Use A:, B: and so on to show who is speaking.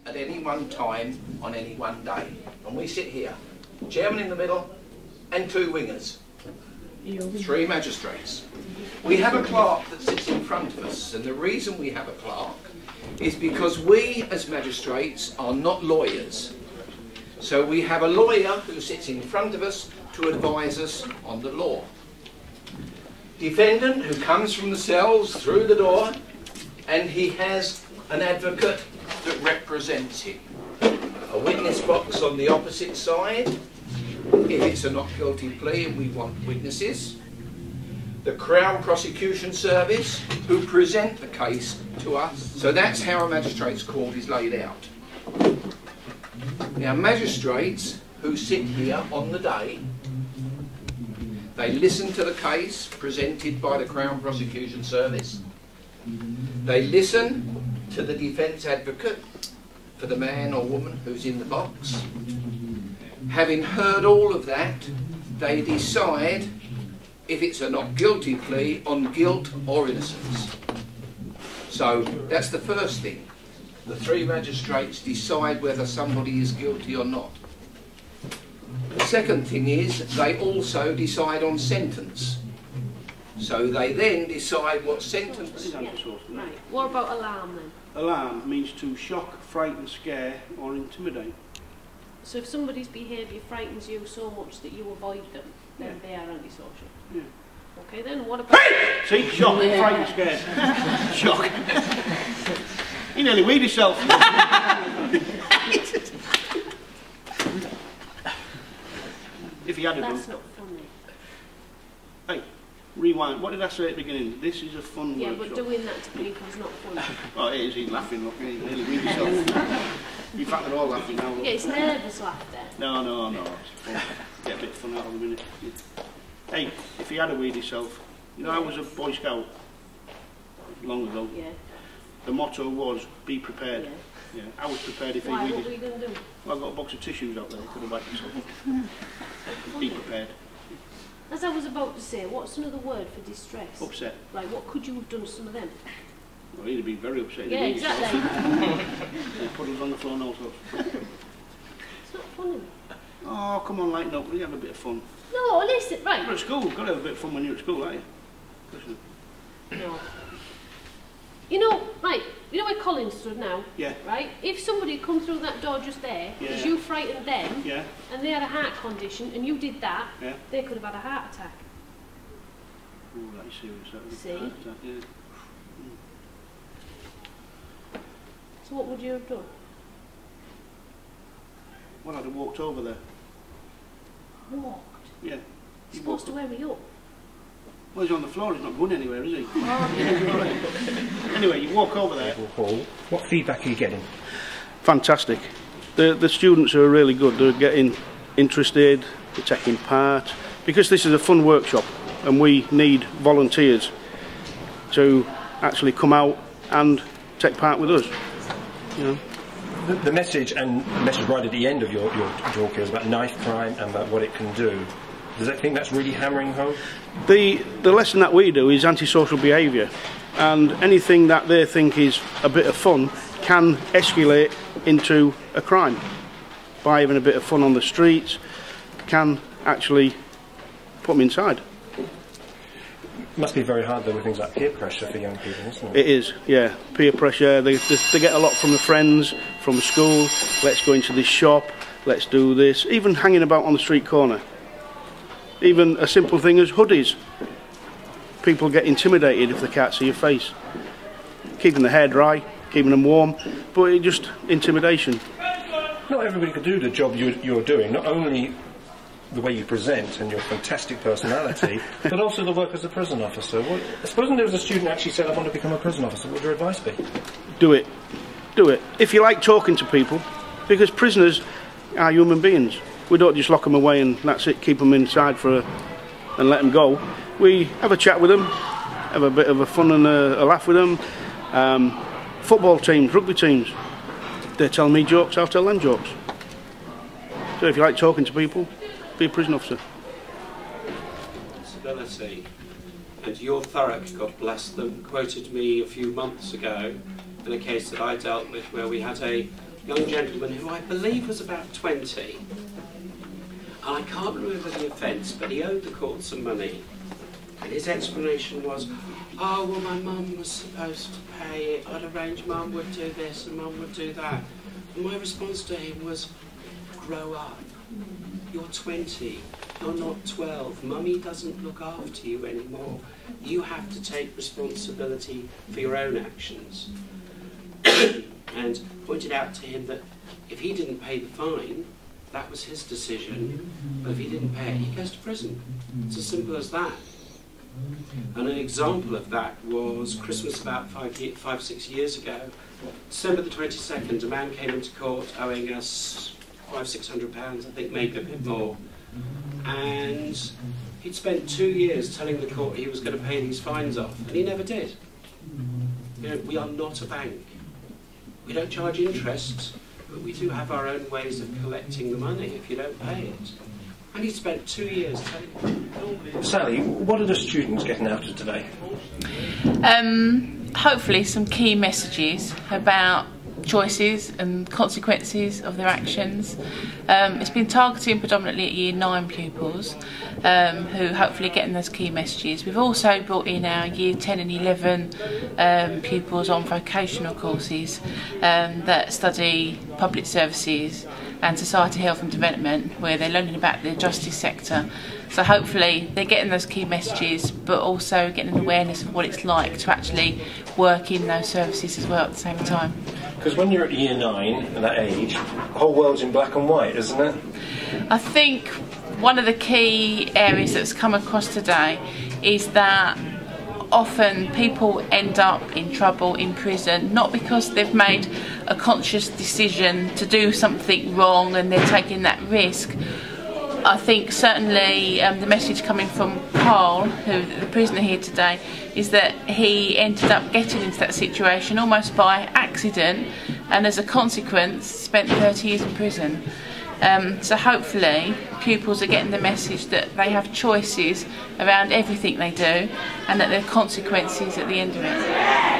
A: at any one time on any one day. And we sit here, chairman in the middle and 2 wingers, 3 magistrates. We have a clerk that sits in front of us, and the reason we have a clerk is because we as magistrates are not lawyers. So we have a lawyer who sits in front of us to advise us on the law. Defendant who comes from the cells through the door, and he has an advocate that represents him. A witness box on the opposite side, if it's a not guilty plea and we want witnesses. The Crown Prosecution Service who present the case to us. So that's how a magistrate's court is laid out. Now magistrates who sit here on the day, they listen to the case presented by the Crown Prosecution Service. They listen to the defence advocate for the man or woman who's in the box. Having heard all of that, they decide if it's a not guilty plea on guilt or innocence. So that's the first thing. The 3 magistrates decide whether somebody is guilty or not. The second thing is they also decide on sentence. So they then decide what sentence.
B: Right. What about alarm then?
C: Alarm means to shock, frighten, scare or intimidate.
B: So if somebody's behaviour frightens you so much that you avoid them, then they are antisocial.
C: Yeah.
B: Okay then, what about...
C: See, shock, frighten, scared. Shock. You nearly weed yourself. If you had a
B: That's not funny.
C: Hey, rewind. What did I say at the beginning? This is a fun
B: Yeah,
C: workshop.
B: but doing that to people is not funny.
C: Oh, it is. He's laughing. Look, you nearly weed yourself. In fact, they're all laughing now. Look.
B: Yeah, it's nervous laughter.
C: No. It's fun. Get a bit of fun out of a minute. Hey, if you had a weed yourself, you know I was a Boy Scout long ago.
B: Yeah.
C: The motto was, be prepared. Yeah. I was prepared if
B: Why?
C: he
B: What
C: weeded.
B: were you going to do?
C: Well, I've got a box of tissues out there. Could have wiped yourself. Be prepared.
B: As I was about to say, what's another word for distress?
C: Upset.
B: Like, what could you have done to some of them?
C: Well, he'd have been very upset.
B: Yeah, exactly.
C: Puddles on the floor and all sorts.
B: It's not funny.
C: Oh, come on, lighten up. We have a bit of fun.
B: No, listen, right.
C: You're at school. You've got to have a bit of fun when you're at school, aren't you?
B: No. You know, right, you know where Colin stood now?
C: Yeah.
B: Right? If somebody had come through that door just there, because you frightened them, and they had a heart condition, and you did that, they could have had a heart attack.
C: Oh, that's serious.
B: See?
C: Heart attack, yeah.
B: So what would you have done?
C: Well, I'd have walked over there.
B: Walked?
C: Yeah.
B: He's supposed to hurry up.
C: Well, he's on the floor, he's not going anywhere, is he? Anyway, you walk over there.
D: What feedback are you getting?
C: Fantastic. The students are really good. They're getting interested, they're taking part. Because this is a fun workshop and we need volunteers to actually come out and take part with us. You know?
D: The message right at the end of your talk here is about knife crime and about what it can do. Does that think that's really hammering home?
C: The lesson that we do is antisocial behaviour, and anything that they think is a bit of fun can escalate into a crime. By having a bit of fun on the streets can actually put them inside.
D: It must be very hard though with things like peer pressure for young people, isn't it?
C: It is, yeah. Peer pressure, they get a lot from the friends, from the school. Let's go into this shop, let's do this. Even hanging about on the street corner. Even a simple thing as hoodies. People get intimidated if they can't see your face. Keeping the hair dry, keeping them warm, but it's just intimidation.
D: Not everybody could do the job you're doing, not only the way you present and your fantastic personality, but also the work as a prison officer. Supposing there was a student who actually said, I want to become a prison officer, what would your advice be? Do it.
C: Do it. If you like talking to people, because prisoners are human beings. We don't just lock them away and that's it, keep them inside and let them go. We have a chat with them, have a bit of a fun and a laugh with them. Football teams, rugby teams, they tell me jokes, I'll tell them jokes. So if you like talking to people, be a prison officer.
E: Disability. And your Thurrock, God bless them, quoted me a few months ago in a case that I dealt with where we had a young gentleman who I believe was about 20. And I can't remember the offence, but he owed the court some money. And his explanation was, oh, well, my mum was supposed to pay it. I'd arranged mum would do this and mum would do that. And my response to him was, grow up. You're 20. You're not 12. Mummy doesn't look after you anymore. You have to take responsibility for your own actions. And pointed out to him that if he didn't pay the fine, that was his decision. But if he didn't pay it, he goes to prison. It's as simple as that. And an example of that was Christmas about 5-6 years ago. December the 22nd, a man came into court owing us £500-600, I think maybe a bit more. And he'd spent 2 years telling the court he was going to pay these fines off, and he never did. You know, we are not a bank. We don't charge interest, but we do have our own ways of collecting the money if you don't pay it. And he spent 2 years telling them.
D: Sally, what are the students getting out of today?
F: Hopefully some key messages about choices and consequences of their actions. It's been targeting predominantly at Year 9 pupils who hopefully getting those key messages. We've also brought in our Year 10 and 11 pupils on vocational courses that study public services and society health and development, where they're learning about the justice sector. So hopefully they're getting those key messages, but also getting an awareness of what it's like to actually work in those services as well at the same time.
D: Because when you're at Year 9, at that age, the whole world's in black and white, isn't it?
F: I think one of the key areas that's come across today is that often people end up in trouble in prison, not because they've made a conscious decision to do something wrong and they're taking that risk. I think certainly the message coming from Carl, who the prisoner here today, is that he ended up getting into that situation almost by accident, and as a consequence spent 30 years in prison. So hopefully pupils are getting the message that they have choices around everything they do and that there are consequences at the end of it.